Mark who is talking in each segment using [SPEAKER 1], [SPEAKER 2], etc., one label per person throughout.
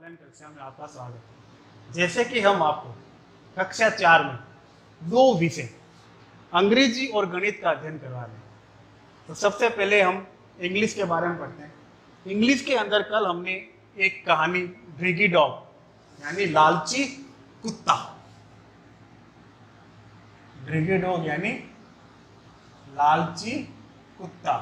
[SPEAKER 1] Online कक्षा में आपका स्वागत है। जैसे कि हम आपको कक्षा 4 में दो विषय अंग्रेजी और गणित का अध्ययन करवा रहे हैं, तो सबसे पहले हम इंग्लिश के बारे में पढ़ते हैं। इंग्लिश के अंदर कल हमने एक कहानी ग्रीडी डॉग यानी लालची कुत्ता, ग्रीडी डॉग यानी लालची कुत्ता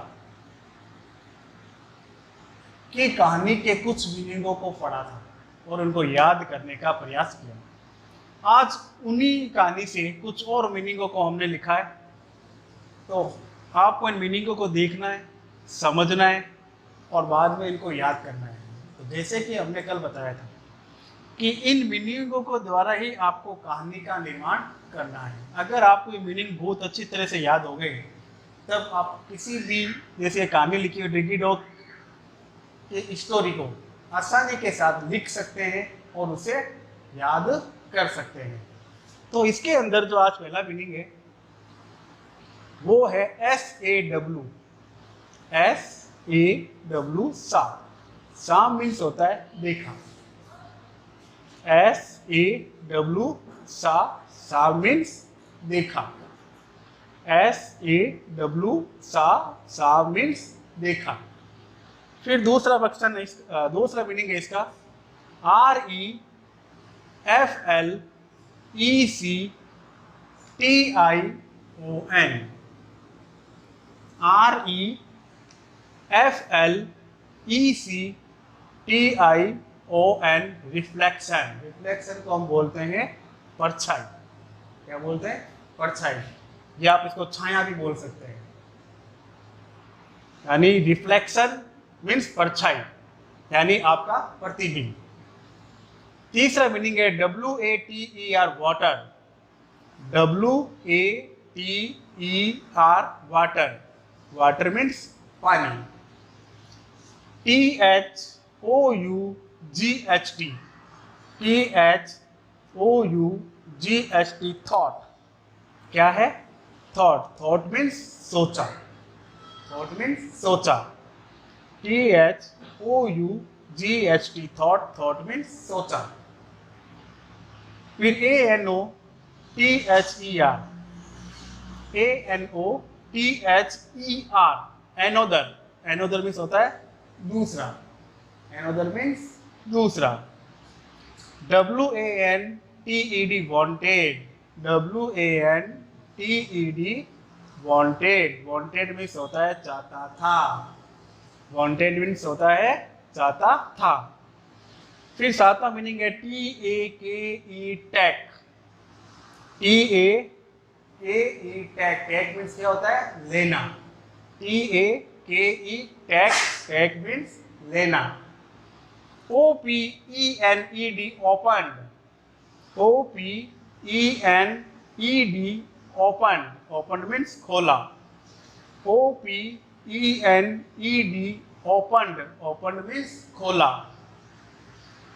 [SPEAKER 1] की कहानी के कुछ मीनिंगों को पढ़ा था और उनको याद करने का प्रयास किया। आज उन्हीं कहानी से कुछ और मीनिंगों को हमने लिखा है, तो आपको इन मीनिंगों को देखना है, समझना है और बाद में इनको याद करना है। तो जैसे कि हमने कल बताया था कि इन मीनिंगों को द्वारा ही आपको कहानी का निर्माण करना है। अगर आपको ये मीनिंग बहुत अच्छी तरह से याद हो गए तब आप किसी भी, जैसे कहानी लिखी है ग्रीडी डॉग की स्टोरी को आसानी के साथ लिख सकते हैं और उसे याद कर सकते हैं। तो इसके अंदर जो आज पहला मीनिंग है वो है SAW। SAW सा मीन्स होता है देखा। SAW सा मीन्स देखा। SAW सा मीन्स देखा। फिर दूसरा दूसरा मीनिंग है इसका REFLECTION। REFLECTION reflection. रिफ्लेक्शन को हम बोलते हैं परछाई। क्या बोलते हैं? परछाई, या आप इसको छाया भी बोल सकते हैं। यानी रिफ्लेक्शन मीन्स परछाई यानी आपका प्रतिबिंब। तीसरा मीनिंग है WATER water. WATER water. Water means पानी। THOUGHT thought. क्या है? थॉट। थॉट मीन्स सोचा। थॉट मीन्स सोचा। THOUGHT thought. थॉट मीन्स सोचा। फिर ANOTHER। ANOTHER another. Another means होता है दूसरा। एनोदर मीन्स दूसरा। WANTED wanted. WANTED wanted. Wanted means होता है चाहता था। वांटेड मीन्स होता है चाहता था। फिर सातवां मीनिंग है TAKE take. TAKE take. Take means क्या होता है? लेना। TAKE take. टैक मीन्स लेना। OPENED opened. OPENED opened. Opened means खोला। OPENED opened. ओपन्ड मीन्स खोला।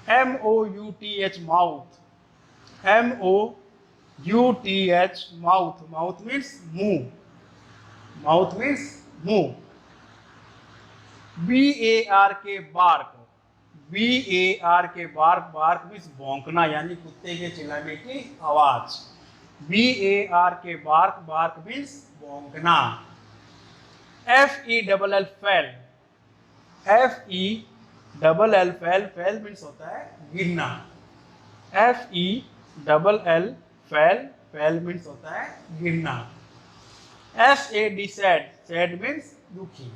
[SPEAKER 1] MOUTH mouth. MOUTH mouth. Mouth means मुंह। माउथ मीन्स मुंह। BARK bark. BARK bark. Bark means भौंकना यानी कुत्ते के चिल्लाने की आवाज। BARK bark. बार्क मीन्स भौंकना। FELL fell. FELL fell. Fell means होता है गिरना। FELL fell. फेल मीन्स होता है गिरना। SAD sad. सैड मीन्स दुखी।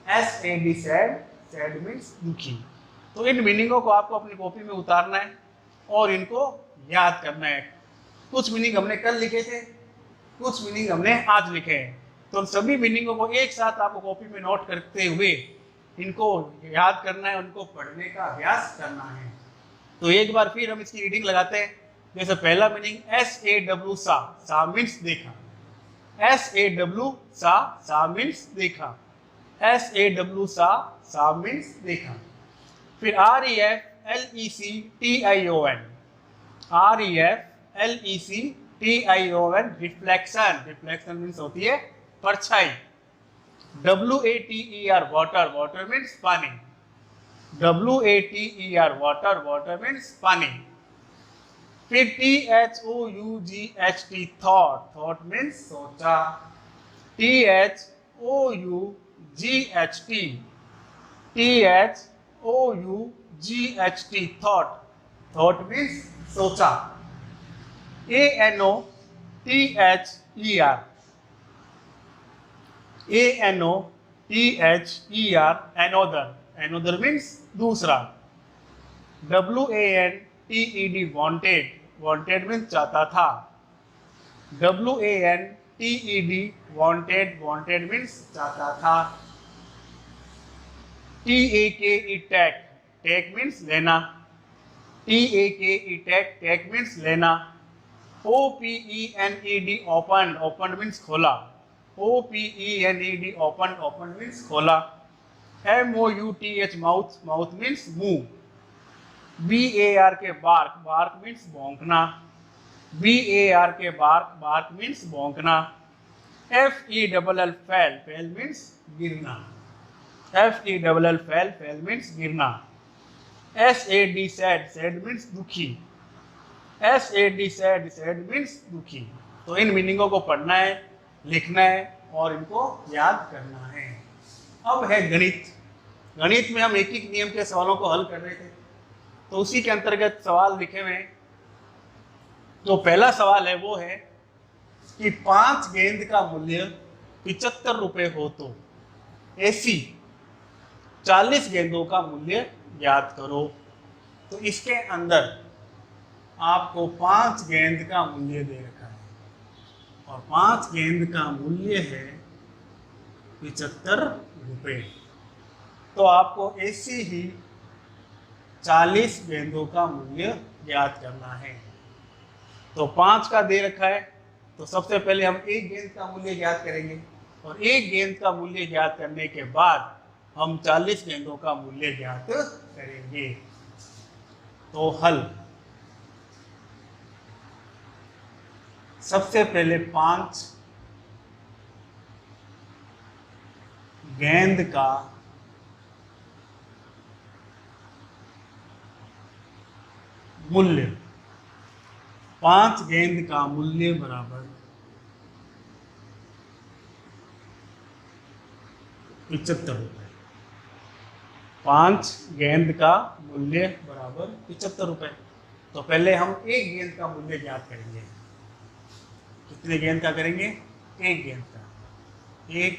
[SPEAKER 1] SAD sad. सैड मीन्स दुखी। तो इन मीनिंगों को आपको अपनी कॉपी में उतारना है और इनको याद करना है। कुछ मीनिंग हमने कल लिखे थे, कुछ मीनिंग हमने आज लिखे हैं। तो उन सभी मीनिंगों को एक साथ आपको कॉपी में नोट करते हुए इनको याद करना है, उनको पढ़ने का अभ्यास करना है। तो एक बार फिर हम इसकी रीडिंग लगाते हैं। जैसे पहला मीनिंग SAW सा मीन्स देखा। SAW सा मीन्स देखा। SAW सा मीन्स देखा। फिर REFLECTION। REFLECTION reflection. Reflection means होती है परछाई। WATER water. वाटर मीन्स पानी। WATER वाटर, वाटर मीन्स पानी। फिर THOUGHT थॉट, थॉट मीन्स सोचा। THOUGHT थॉट, थॉट मीन्स सोचा। ANOTHER, ANOTHER another, another means दूसरा। WANTED wanted, wanted मीन्स चाहता था। WANTED wanted, wanted मीन्स चाहता था। TAKE take, take मीन्स लेना। TAKE take, take मीन्स लेना। OPENED opened, opened मीन्स खोला। OPENED opened, opened मीन्स खोला। MOUTH माउथ, माउथ मीन्स मुंह। BARK बार्क, बार्क मीन्स भौंकना। BARK बार्क, बार्क मीन्स भौंकना। FELL fell, fell means गिरना। FELL fell, fell means गिरना। SAD sad, sad means दुखी। SAD sad, sad means दुखी। तो इन मीनिंगों को पढ़ना है, लिखना है और इनको याद करना है। अब है गणित। गणित में हम एक एक नियम के सवालों को हल कर रहे थे, तो उसी के अंतर्गत सवाल लिखे हुए हैं। तो पहला सवाल है वो है कि 5 गेंद का मूल्य 75 रुपए हो तो ऐसी 40 गेंदों का मूल्य ज्ञात करो। तो इसके अंदर आपको 5 गेंद का मूल्य दे रखा है और 5 गेंद का मूल्य है 75 रुपए। तो आपको ऐसी ही 40 गेंदों का मूल्य ज्ञात करना है। तो 5 का दे रखा है, तो सबसे पहले हम एक गेंद का मूल्य ज्ञात करेंगे और एक गेंद का मूल्य ज्ञात करने के बाद हम 40 गेंदों का मूल्य ज्ञात करेंगे। तो हल, सबसे पहले 5 गेंद का मूल्य, 5 गेंद का मूल्य बराबर 75 रुपए। 5 गेंद का मूल्य बराबर 75 रुपए। तो पहले हम एक गेंद का मूल्य ज्ञात करेंगे। कितने गेंद का करेंगे? एक गेंद का। एक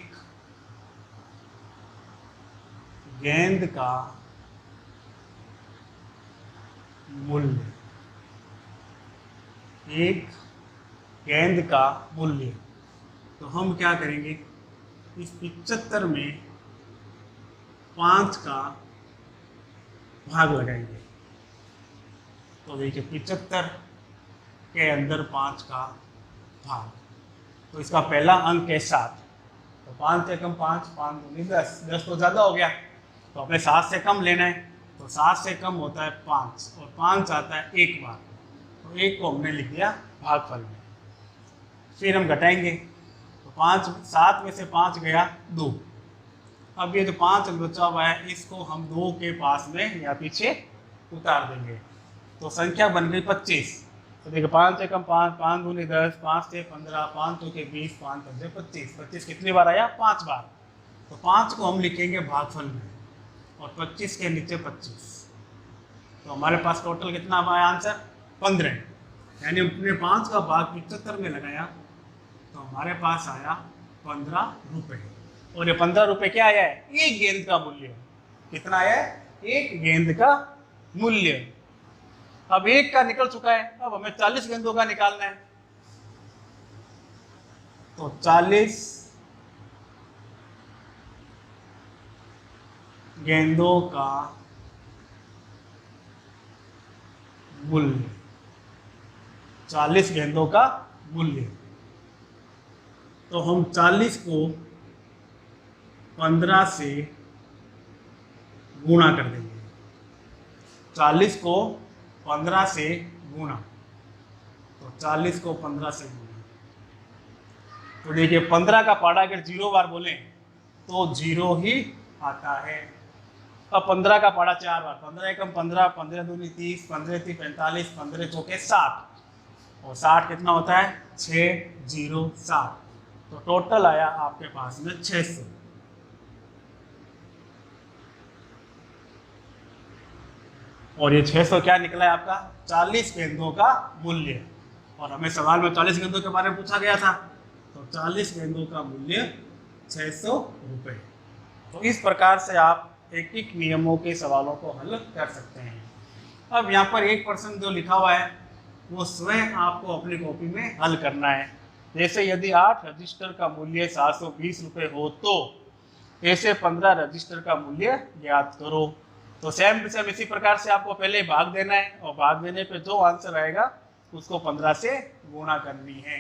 [SPEAKER 1] गेंद का मूल्य, एक गेंद का मूल्य। तो हम क्या करेंगे, इस 75 में 5 का भाग लगाएंगे। तो देखिए 75 के अंदर 5 का भाग, तो इसका पहला अंक है 7। तो 5 से कम 5, 5 दूनी 10, 10 तो ज़्यादा हो गया, तो अपने 7 से कम लेना है। तो 7 से कम होता है 5 और 5 आता है एक बार, तो एक को हमने लिख दिया भागफल में। फिर हम घटाएंगे, तो 5, 7 में से 5 गया 2। अब ये जो 5 बचा हुआ है इसको हम 2 के पास में या पीछे उतार देंगे, तो संख्या बन गई 25। तो देखिए 5 से कम 5, 5 दूनी 10, 5 से 15, 5 2 के 20, 5 5 25। 25 कितनी बार आया? 5 बार। तो 5 को हम लिखेंगे भागफल में और 25 के नीचे 25। तो हमारे पास टोटल कितना आया आंसर? 15। यानी हमने 5 का भाग 75 में लगाया तो हमारे पास आया 15 रुपये। और ये 15 रुपये क्या आया है? एक गेंद का मूल्य। कितना आया है? एक गेंद का मूल्य। अब एक का निकल चुका है, अब हमें 40 गेंदों का निकालना है। तो 40 गेंदों का मूल्य, 40 गेंदों का मूल्य। तो हम 40 को 15 से गुणा कर देंगे। 40 को 15 से गुणा, तो 40 को 15 से गुणा, तो देखिए 15 का पाड़ा अगर 0 बार बोलें तो 0 ही आता है। अब 15 का पढ़ा 4 बार, 15 एकम 15, 15 दूनी 30, 15 × 45, 15 चौके 60, और 60 कितना होता है 607। तो टोटल आया आपके पास में 600। और ये 600 क्या निकला है आपका 40 गेंदों का मूल्य, और हमें सवाल में 40 गेंदों के बारे में पूछा गया था, तो 40 गेंदों का मूल्य 600 रुपये। तो इस प्रकार से आप एक एक नियमों के सवालों को हल कर सकते हैं। अब यहाँ पर एक प्रश्न जो लिखा हुआ है वो स्वयं आपको अपनी कॉपी में हल करना है। जैसे यदि 8 रजिस्टर का मूल्य 720 रुपये हो तो ऐसे 15 रजिस्टर का मूल्य ज्ञात करो। तो सेम टू सेम इसी प्रकार से आपको पहले भाग देना है, और भाग देने पे जो आंसर आएगा उसको 15 से गुणा करनी है।